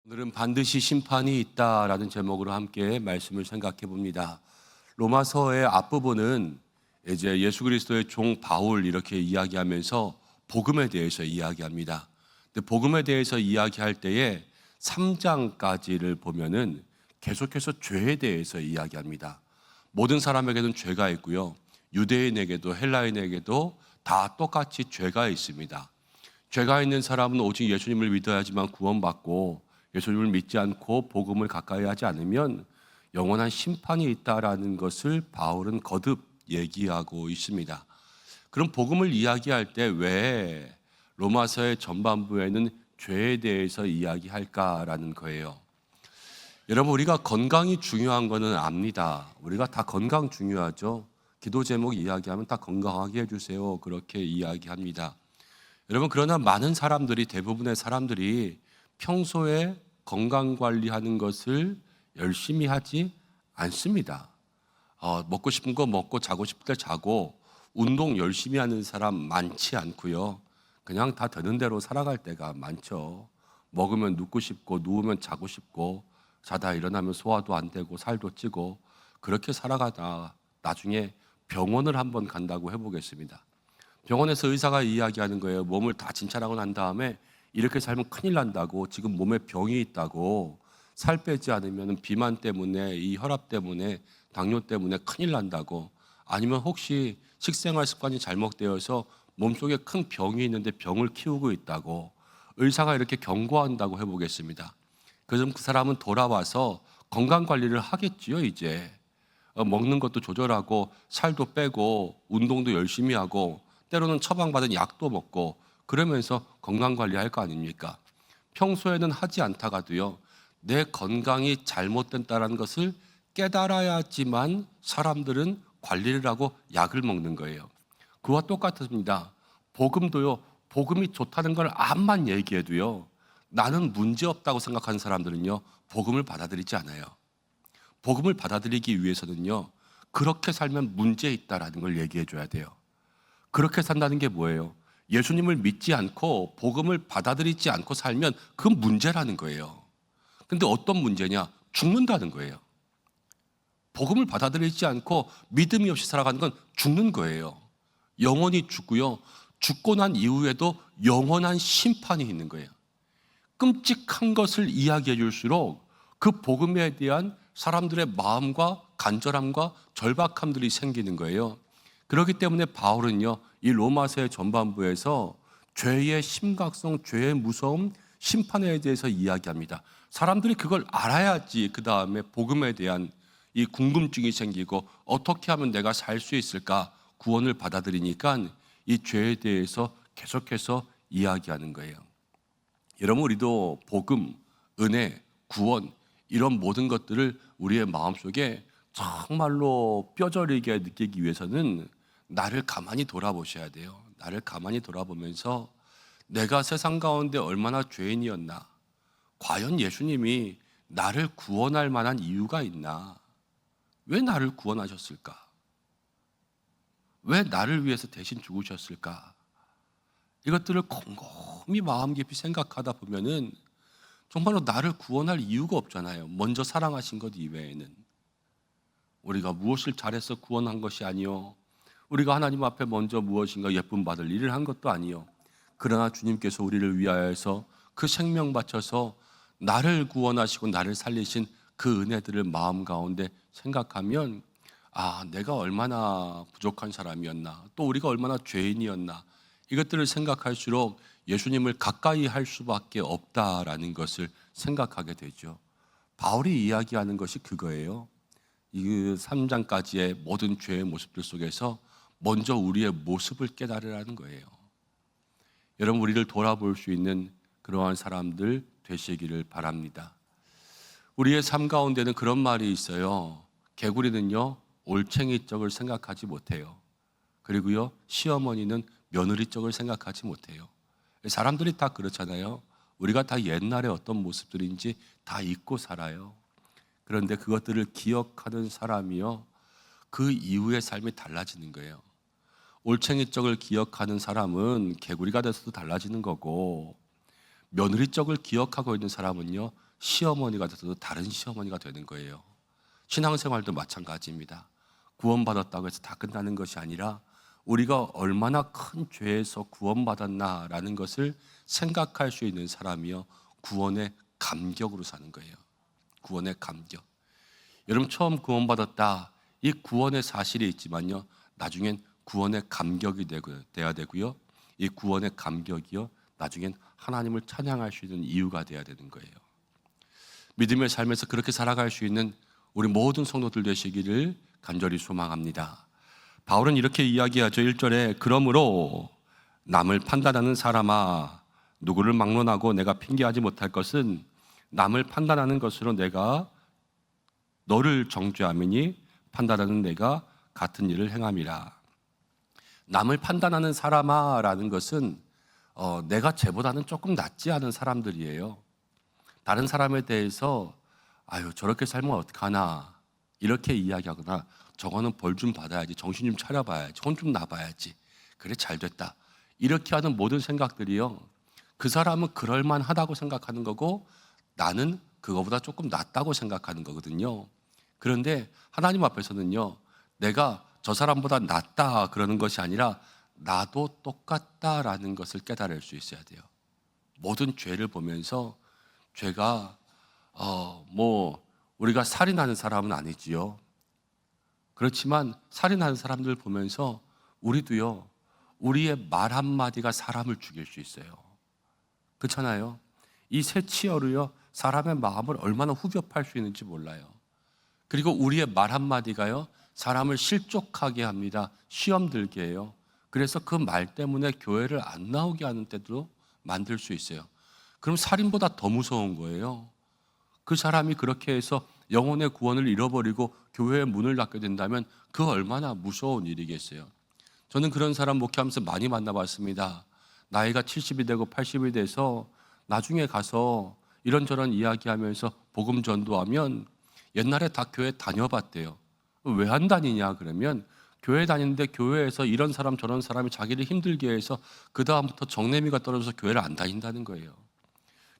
오늘은 반드시 심판이 있다라는 제목으로 함께 말씀을 생각해 봅니다. 로마서의 앞부분은 이제 예수 그리스도의 종 바울 이렇게 이야기하면서 복음에 대해서 이야기합니다. 근데 복음에 대해서 이야기할 때에 3장까지를 보면은 계속해서 죄에 대해서 이야기합니다. 모든 사람에게는 죄가 있고요. 유대인에게도 헬라인에게도 다 똑같이 죄가 있습니다. 죄가 있는 사람은 오직 예수님을 믿어야지만 구원받고 예수님을 믿지 않고 복음을 가까이 하지 않으면 영원한 심판이 있다라는 것을 바울은 거듭 얘기하고 있습니다. 그럼 복음을 이야기할 때 왜 로마서의 전반부에는 죄에 대해서 이야기할까라는 거예요. 여러분, 우리가 건강이 중요한 거는 압니다. 우리가 다 건강 중요하죠. 기도 제목 이야기하면 다 건강하게 해주세요. 그렇게 이야기합니다. 여러분, 그러나 많은 사람들이, 대부분의 사람들이 평소에 건강 관리하는 것을 열심히 하지 않습니다. 먹고 싶은 거 먹고 자고 싶을 때 자고 운동 열심히 하는 사람 많지 않고요. 그냥 다 되는 대로 살아갈 때가 많죠. 먹으면 눕고 싶고 누우면 자고 싶고 자다 일어나면 소화도 안 되고 살도 찌고 그렇게 살아가다 나중에 병원을 한번 간다고 해보겠습니다. 병원에서 의사가 이야기하는 거예요. 몸을 다 진찰하고 난 다음에 이렇게 살면 큰일 난다고, 지금 몸에 병이 있다고, 살 빼지 않으면 비만 때문에, 이 혈압 때문에, 당뇨 때문에 큰일 난다고, 아니면 혹시 식생활 습관이 잘못되어서 몸속에 큰 병이 있는데 병을 키우고 있다고 의사가 이렇게 경고한다고 해보겠습니다. 그럼 그 사람은 돌아와서 건강관리를 하겠지요. 이제 먹는 것도 조절하고 살도 빼고 운동도 열심히 하고 때로는 처방받은 약도 먹고 그러면서 건강관리할 거 아닙니까? 평소에는 하지 않다가도요, 내 건강이 잘못된다는 것을 깨달아야지만 사람들은 관리를 하고 약을 먹는 거예요. 그와 똑같습니다. 복음도요, 복음이 좋다는 걸 암만 얘기해도요, 나는 문제없다고 생각하는 사람들은요, 복음을 받아들이지 않아요. 복음을 받아들이기 위해서는요, 그렇게 살면 문제 있다라는 걸 얘기해 줘야 돼요. 그렇게 산다는 게 뭐예요? 예수님을 믿지 않고 복음을 받아들이지 않고 살면 그건 문제라는 거예요. 근데 어떤 문제냐? 죽는다는 거예요. 복음을 받아들이지 않고 믿음이 없이 살아가는 건 죽는 거예요. 영원히 죽고요. 죽고 난 이후에도 영원한 심판이 있는 거예요. 끔찍한 것을 이야기해 줄수록 그 복음에 대한 사람들의 마음과 간절함과 절박함들이 생기는 거예요. 그렇기 때문에 바울은요, 이 로마서의 전반부에서 죄의 심각성, 죄의 무서움, 심판에 대해서 이야기합니다. 사람들이 그걸 알아야지 그 다음에 복음에 대한 이 궁금증이 생기고 어떻게 하면 내가 살 수 있을까 구원을 받아들이니까 이 죄에 대해서 계속해서 이야기하는 거예요. 여러분, 우리도 복음, 은혜, 구원 이런 모든 것들을 우리의 마음속에 정말로 뼈저리게 느끼기 위해서는 나를 가만히 돌아보셔야 돼요. 나를 가만히 돌아보면서 내가 세상 가운데 얼마나 죄인이었나, 과연 예수님이 나를 구원할 만한 이유가 있나, 왜 나를 구원하셨을까, 왜 나를 위해서 대신 죽으셨을까, 이것들을 곰곰이 마음 깊이 생각하다 보면은 정말로 나를 구원할 이유가 없잖아요. 먼저 사랑하신 것 이외에는. 우리가 무엇을 잘해서 구원한 것이 아니요, 우리가 하나님 앞에 먼저 무엇인가 예쁨 받을 일을 한 것도 아니요, 그러나 주님께서 우리를 위하여서 그 생명 바쳐서 나를 구원하시고 나를 살리신 그 은혜들을 마음 가운데 생각하면, 아, 내가 얼마나 부족한 사람이었나, 또 우리가 얼마나 죄인이었나, 이것들을 생각할수록 예수님을 가까이 할 수밖에 없다라는 것을 생각하게 되죠. 바울이 이야기하는 것이 그거예요. 이 3장까지의 모든 죄의 모습들 속에서 먼저 우리의 모습을 깨달으라는 거예요. 여러분, 우리를 돌아볼 수 있는 그러한 사람들 되시기를 바랍니다. 우리의 삶 가운데는 그런 말이 있어요. 개구리는요, 올챙이 쪽을 생각하지 못해요. 그리고요, 시어머니는 며느리 쪽을 생각하지 못해요. 사람들이 다 그렇잖아요. 우리가 다 옛날에 어떤 모습들인지 다 잊고 살아요. 그런데 그것들을 기억하는 사람이요, 그 이후의 삶이 달라지는 거예요. 올챙이 쪽을 기억하는 사람은 개구리가 돼서도 달라지는 거고, 며느리 쪽을 기억하고 있는 사람은요, 시어머니가 돼서도 다른 시어머니가 되는 거예요. 신앙생활도 마찬가지입니다. 구원받았다고 해서 다 끝나는 것이 아니라 우리가 얼마나 큰 죄에서 구원받았나라는 것을 생각할 수 있는 사람이요, 구원의 감격으로 사는 거예요. 구원의 감격. 여러분, 처음 구원받았다, 이 구원의 사실이 있지만요, 나중엔 구원의 감격이 돼야 되고요, 이 구원의 감격이요, 나중엔 하나님을 찬양할 수 있는 이유가 돼야 되는 거예요. 믿음의 삶에서 그렇게 살아갈 수 있는 우리 모든 성도들 되시기를 간절히 소망합니다. 바울은 이렇게 이야기하죠. 1절에 그러므로 남을 판단하는 사람아, 누구를 막론하고 내가 핑계하지 못할 것은 남을 판단하는 것으로 내가 너를 정죄하매니 판단하는 내가 같은 일을 행함이라. 남을 판단하는 사람아 라는 것은 내가 쟤보다는 조금 낫지 않은 사람들이에요. 다른 사람에 대해서 아유 저렇게 살면 어떡하나 이렇게 이야기하거나, 저거는 벌 좀 받아야지, 정신 좀 차려봐야지, 혼 좀 나봐야지, 그래 잘됐다, 이렇게 하는 모든 생각들이요, 그 사람은 그럴만하다고 생각하는 거고 나는 그거보다 조금 낫다고 생각하는 거거든요. 그런데 하나님 앞에서는요, 내가 저 사람보다 낫다 그러는 것이 아니라 나도 똑같다라는 것을 깨달을 수 있어야 돼요. 모든 죄를 보면서 죄가 우리가 살인하는 사람은 아니지요. 그렇지만 살인하는 사람들 보면서 우리도요, 우리의 말 한마디가 사람을 죽일 수 있어요. 그렇잖아요. 이 새 치어로요, 사람의 마음을 얼마나 후벼팔 수 있는지 몰라요. 그리고 우리의 말 한마디가요, 사람을 실족하게 합니다. 시험 들게 해요. 그래서 그 말 때문에 교회를 안 나오게 하는 때도 만들 수 있어요. 그럼 살인보다 더 무서운 거예요. 그 사람이 그렇게 해서 영혼의 구원을 잃어버리고 교회의 문을 닫게 된다면 그 얼마나 무서운 일이겠어요. 저는 그런 사람 목회하면서 많이 만나봤습니다. 나이가 70이 되고 80이 돼서 나중에 가서 이런저런 이야기하면서 복음 전도하면 옛날에 다 교회 다녀봤대요. 왜 안 다니냐 그러면, 교회 다니는데 교회에서 이런 사람 저런 사람이 자기를 힘들게 해서 그 다음부터 정내미가 떨어져서 교회를 안 다닌다는 거예요.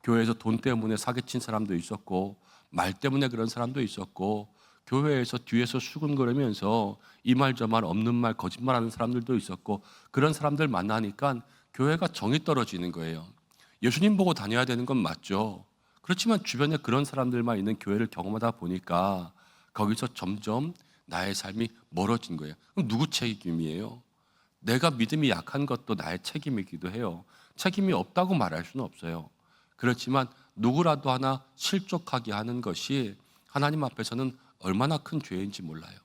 교회에서 돈 때문에 사기친 사람도 있었고, 말 때문에 그런 사람도 있었고, 교회에서 뒤에서 수근거리면서 이 말 저 말 없는 말 거짓말하는 사람들도 있었고, 그런 사람들 만나니까 교회가 정이 떨어지는 거예요. 예수님 보고 다녀야 되는 건 맞죠. 그렇지만 주변에 그런 사람들만 있는 교회를 경험하다 보니까 거기서 점점 나의 삶이 멀어진 거예요. 그럼 누구 책임이에요? 내가 믿음이 약한 것도 나의 책임이기도 해요. 책임이 없다고 말할 수는 없어요. 그렇지만 누구라도 하나 실족하게 하는 것이 하나님 앞에서는 얼마나 큰 죄인지 몰라요.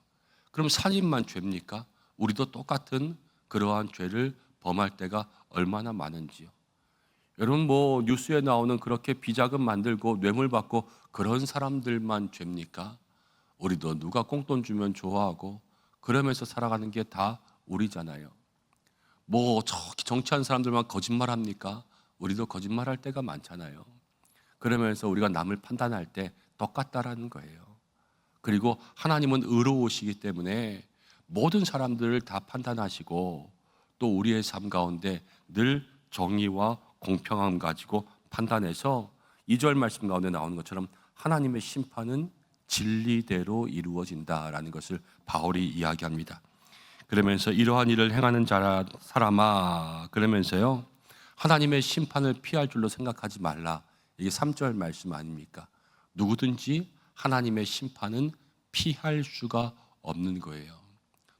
그럼 살인만 죄입니까? 우리도 똑같은 그러한 죄를 범할 때가 얼마나 많은지요. 여러분, 뉴스에 나오는 그렇게 비자금 만들고 뇌물 받고 그런 사람들만 죄입니까? 우리도 누가 꽁돈 주면 좋아하고 그러면서 살아가는 게 다 우리잖아요. 저기 정치하는 사람들만 거짓말합니까? 우리도 거짓말할 때가 많잖아요. 그러면서 우리가 남을 판단할 때 똑같다라는 거예요. 그리고 하나님은 의로우시기 때문에 모든 사람들을 다 판단하시고 또 우리의 삶 가운데 늘 정의와 공평함 가지고 판단해서 2절 말씀 가운데 나오는 것처럼 하나님의 심판은 진리대로 이루어진다라는 것을 바울이 이야기합니다. 그러면서 이러한 일을 행하는 사람아, 그러면서요, 하나님의 심판을 피할 줄로 생각하지 말라. 이게 3절 말씀 아닙니까? 누구든지 하나님의 심판은 피할 수가 없는 거예요.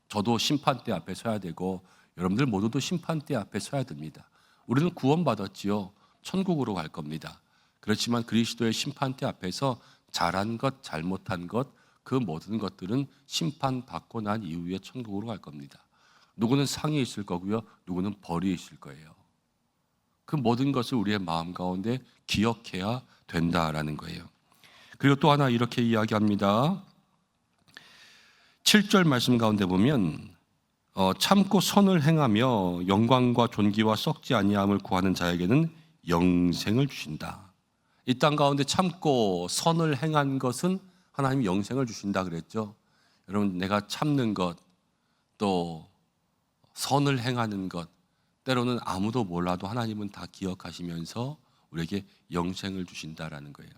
저도 심판대 앞에 서야 되고 여러분들 모두도 심판대 앞에 서야 됩니다. 우리는 구원받았지요. 천국으로 갈 겁니다. 그렇지만 그리스도의 심판대 앞에서 잘한 것, 잘못한 것, 그 모든 것들은 심판받고 난 이후에 천국으로 갈 겁니다. 누구는 상이 있을 거고요, 누구는 벌이 있을 거예요. 그 모든 것을 우리의 마음 가운데 기억해야 된다라는 거예요. 그리고 또 하나 이렇게 이야기합니다. 7절 말씀 가운데 보면 참고 선을 행하며 영광과 존귀와 썩지 아니함을 구하는 자에게는 영생을 주신다. 이 땅 가운데 참고 선을 행한 것은 하나님이 영생을 주신다 그랬죠. 여러분, 내가 참는 것, 또 선을 행하는 것, 때로는 아무도 몰라도 하나님은 다 기억하시면서 우리에게 영생을 주신다라는 거예요.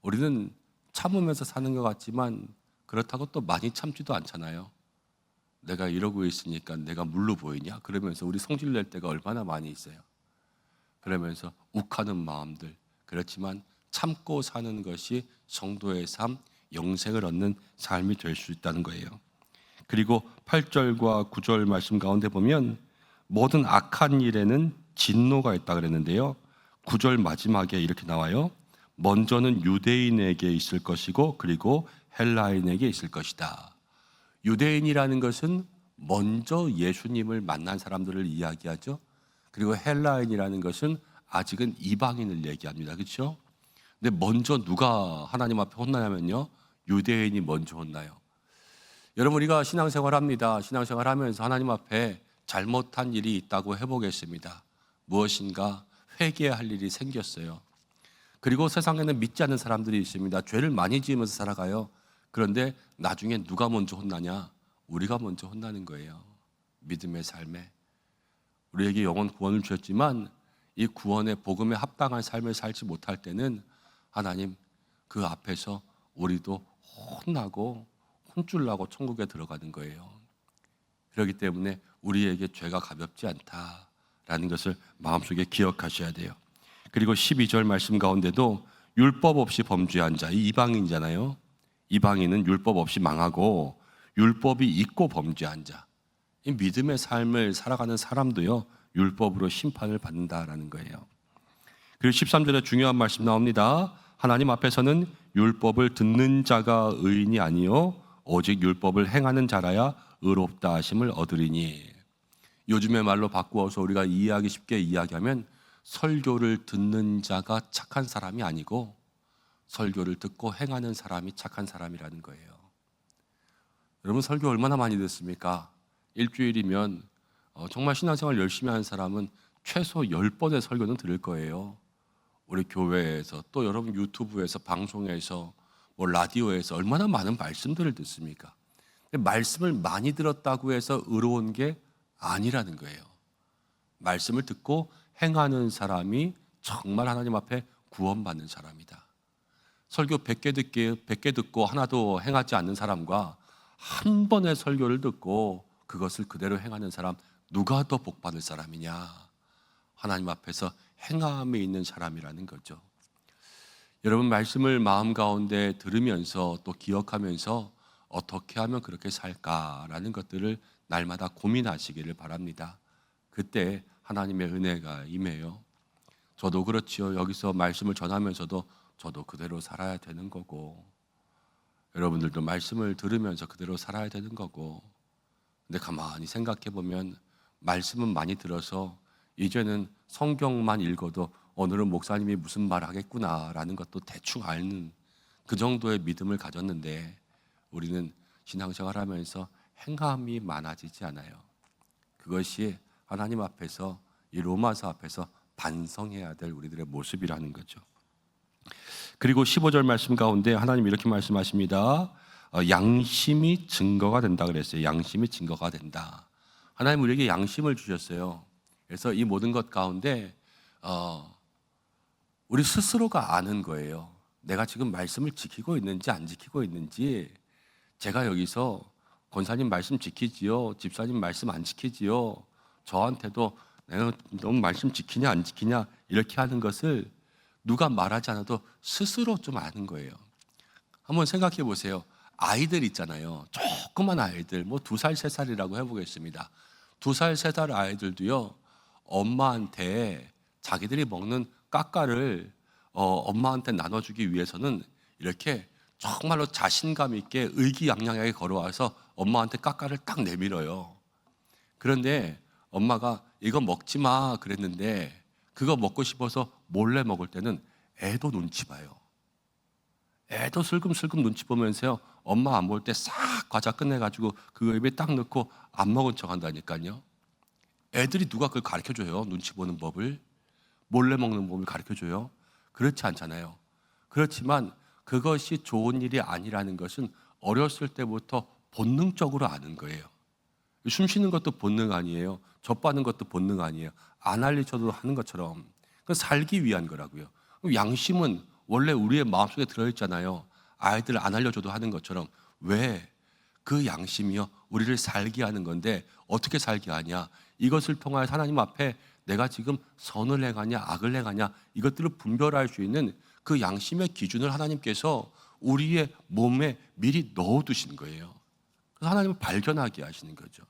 우리는 참으면서 사는 것 같지만 그렇다고 또 많이 참지도 않잖아요. 내가 이러고 있으니까 내가 물로 보이냐? 그러면서 우리 성질 낼 때가 얼마나 많이 있어요. 그러면서 욱하는 마음들. 그렇지만 참고 사는 것이 성도의 삶, 영생을 얻는 삶이 될 수 있다는 거예요. 그리고 8절과 9절 말씀 가운데 보면 모든 악한 일에는 진노가 있다 그랬는데요. 9절 마지막에 이렇게 나와요. 먼저는 유대인에게 있을 것이고 그리고 헬라인에게 있을 것이다. 유대인이라는 것은 먼저 예수님을 만난 사람들을 이야기하죠. 그리고 헬라인이라는 것은 아직은 이방인을 얘기합니다. 그렇죠? 근데 먼저 누가 하나님 앞에 혼나냐면요. 유대인이 먼저 혼나요. 여러분, 우리가 신앙생활 합니다. 신앙생활 하면서 하나님 앞에 잘못한 일이 있다고 해보겠습니다. 무엇인가 회개할 일이 생겼어요. 그리고 세상에는 믿지 않는 사람들이 있습니다. 죄를 많이 지으면서 살아가요. 그런데 나중에 누가 먼저 혼나냐? 우리가 먼저 혼나는 거예요. 믿음의 삶에. 우리에게 영원 구원을 주셨지만 이 구원의 복음에 합당한 삶을 살지 못할 때는 하나님 그 앞에서 우리도 혼나고 혼쭐 나고 천국에 들어가는 거예요. 그렇기 때문에 우리에게 죄가 가볍지 않다라는 것을 마음속에 기억하셔야 돼요. 그리고 12절 말씀 가운데도 율법 없이 범죄한 자, 이 이방인이잖아요. 이방인은 율법 없이 망하고 율법이 있고 범죄한 자, 이 믿음의 삶을 살아가는 사람도요 율법으로 심판을 받는다라는 거예요. 그리고 13절에 중요한 말씀 나옵니다. 하나님 앞에서는 율법을 듣는 자가 의인이 아니요 오직 율법을 행하는 자라야 의롭다 하심을 얻으리니. 요즘의 말로 바꾸어서 우리가 이해하기 쉽게 이야기하면 설교를 듣는 자가 착한 사람이 아니고 설교를 듣고 행하는 사람이 착한 사람이라는 거예요. 여러분, 설교 얼마나 많이 듣습니까? 일주일이면 정말 신앙생활 열심히 하는 사람은 최소 10번의 설교는 들을 거예요. 우리 교회에서 또 여러분 유튜브에서 방송에서 뭐 라디오에서 얼마나 많은 말씀들을 듣습니까? 말씀을 많이 들었다고 해서 의로운 게 아니라는 거예요. 말씀을 듣고 행하는 사람이 정말 하나님 앞에 구원받는 사람이다. 설교 100개 듣고 하나도 행하지 않는 사람과 한 번의 설교를 듣고 그것을 그대로 행하는 사람, 누가 더 복받을 사람이냐? 하나님 앞에서 행함에 있는 사람이라는 거죠. 여러분, 말씀을 마음 가운데 들으면서 또 기억하면서 어떻게 하면 그렇게 살까라는 것들을 날마다 고민하시기를 바랍니다. 그때 하나님의 은혜가 임해요. 저도 그렇지요. 여기서 말씀을 전하면서도 저도 그대로 살아야 되는 거고, 여러분들도 말씀을 들으면서 그대로 살아야 되는 거고. 근데 가만히 생각해 보면 말씀은 많이 들어서 이제는 성경만 읽어도 오늘은 목사님이 무슨 말 하겠구나라는 것도 대충 아는 그 정도의 믿음을 가졌는데 우리는 신앙생활 하면서 행함이 많아지지 않아요. 그것이 하나님 앞에서, 이 로마서 앞에서 반성해야 될 우리들의 모습이라는 거죠. 그리고 15절 말씀 가운데 하나님 이렇게 말씀하십니다. 양심이 증거가 된다 그랬어요. 양심이 증거가 된다. 하나님 우리에게 양심을 주셨어요. 그래서 이 모든 것 가운데 우리 스스로가 아는 거예요. 내가 지금 말씀을 지키고 있는지 안 지키고 있는지. 제가 여기서 권사님 말씀 지키지요, 집사님 말씀 안 지키지요, 저한테도 내가 너무 말씀 지키냐 안 지키냐 이렇게 하는 것을 누가 말하지 않아도 스스로 좀 아는 거예요. 한번 생각해 보세요. 아이들 있잖아요. 조그만 아이들, 뭐 2살, 3살이라고 해보겠습니다. 2살, 3살 아이들도요, 엄마한테 자기들이 먹는 까까를 엄마한테 나눠주기 위해서는 이렇게 정말로 자신감 있게 의기양양하게 걸어와서 엄마한테 까까를 딱 내밀어요. 그런데 엄마가 이거 먹지 마 그랬는데 그거 먹고 싶어서 몰래 먹을 때는 애도 눈치 봐요. 애도 슬금슬금 눈치 보면서요, 엄마 안 볼 때 싹 과자 끝내가지고 그거 입에 딱 넣고 안 먹은 척 한다니까요. 애들이 누가 그걸 가르쳐줘요? 눈치 보는 법을, 몰래 먹는 법을 가르쳐줘요? 그렇지 않잖아요. 그렇지만 그것이 좋은 일이 아니라는 것은 어렸을 때부터 본능적으로 아는 거예요. 숨 쉬는 것도 본능 아니에요. 젖바는 것도 본능 아니에요. 안 알려줘도 하는 것처럼. 그 살기 위한 거라고요. 양심은 원래 우리의 마음속에 들어있잖아요. 아이들 안 알려줘도 하는 것처럼. 왜? 그 양심이요 우리를 살게 하는 건데 어떻게 살게 하냐? 이것을 통하여 하나님 앞에 내가 지금 선을 행하냐 악을 행하냐 이것들을 분별할 수 있는 그 양심의 기준을 하나님께서 우리의 몸에 미리 넣어두신 거예요. 그래서 하나님을 발견하게 하시는 거죠.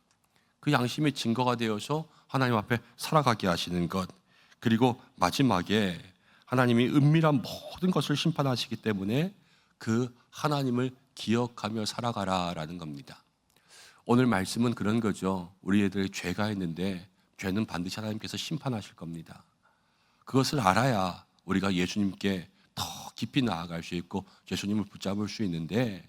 그 양심의 증거가 되어서 하나님 앞에 살아가게 하시는 것. 그리고 마지막에 하나님이 은밀한 모든 것을 심판하시기 때문에 그 하나님을 기억하며 살아가라라는 겁니다. 오늘 말씀은 그런 거죠. 우리 애들이 죄가 있는데 죄는 반드시 하나님께서 심판하실 겁니다. 그것을 알아야 우리가 예수님께 더 깊이 나아갈 수 있고 예수님을 붙잡을 수 있는데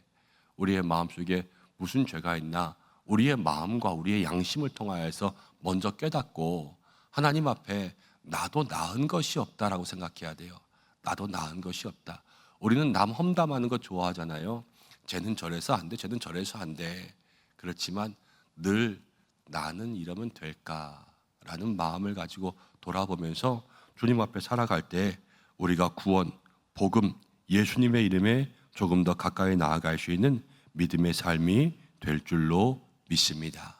우리의 마음속에 무슨 죄가 있나 우리의 마음과 우리의 양심을 통하여서 먼저 깨닫고 하나님 앞에 나도 나은 것이 없다라고 생각해야 돼요. 나도 나은 것이 없다. 우리는 남 험담하는 거 좋아하잖아요. 쟤는 저래서 안 돼, 쟤는 저래서 안 돼. 그렇지만 늘 나는 이러면 될까라는 마음을 가지고 돌아보면서 주님 앞에 살아갈 때 우리가 구원, 복음, 예수님의 이름에 조금 더 가까이 나아갈 수 있는 믿음의 삶이 될 줄로 믿습니다.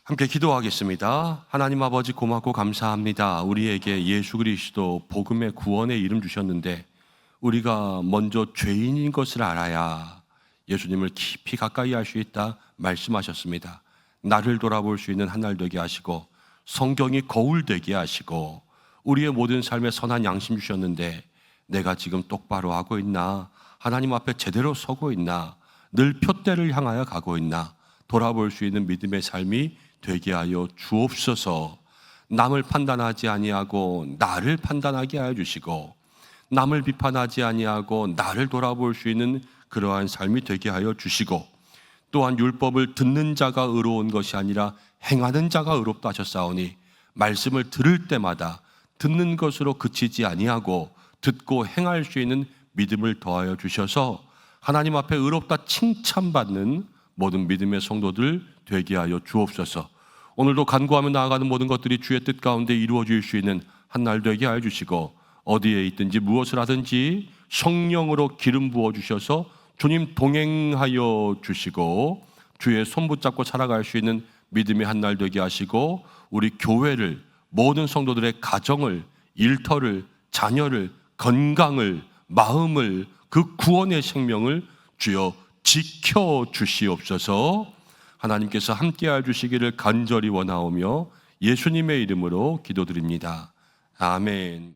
함께 기도하겠습니다. 하나님 아버지 고맙고 감사합니다. 우리에게 예수 그리스도 복음의 구원의 이름 주셨는데 우리가 먼저 죄인인 것을 알아야 예수님을 깊이 가까이 할 수 있다 말씀하셨습니다. 나를 돌아볼 수 있는 한 날 되게 하시고 성경이 거울 되게 하시고 우리의 모든 삶에 선한 양심 주셨는데 내가 지금 똑바로 하고 있나? 하나님 앞에 제대로 서고 있나? 늘 표대를 향하여 가고 있나? 돌아볼 수 있는 믿음의 삶이 되게 하여 주옵소서. 남을 판단하지 아니하고 나를 판단하게 하여 주시고 남을 비판하지 아니하고 나를 돌아볼 수 있는 그러한 삶이 되게 하여 주시고 또한 율법을 듣는 자가 의로운 것이 아니라 행하는 자가 의롭다 하셨사오니 말씀을 들을 때마다 듣는 것으로 그치지 아니하고 듣고 행할 수 있는 믿음을 더하여 주셔서 하나님 앞에 의롭다 칭찬받는 모든 믿음의 성도들 되게 하여 주옵소서. 오늘도 간구하며 나아가는 모든 것들이 주의 뜻 가운데 이루어질 수 있는 한 날 되게 하여 주시고 어디에 있든지 무엇을 하든지 성령으로 기름 부어 주셔서 주님 동행하여 주시고 주의 손 붙잡고 살아갈 수 있는 믿음의 한 날 되게 하시고 우리 교회를 모든 성도들의 가정을 일터를 자녀를 건강을 마음을 그 구원의 생명을 주여 지켜 주시옵소서. 하나님께서 함께해 주시기를 간절히 원하오며 예수님의 이름으로 기도드립니다. 아멘.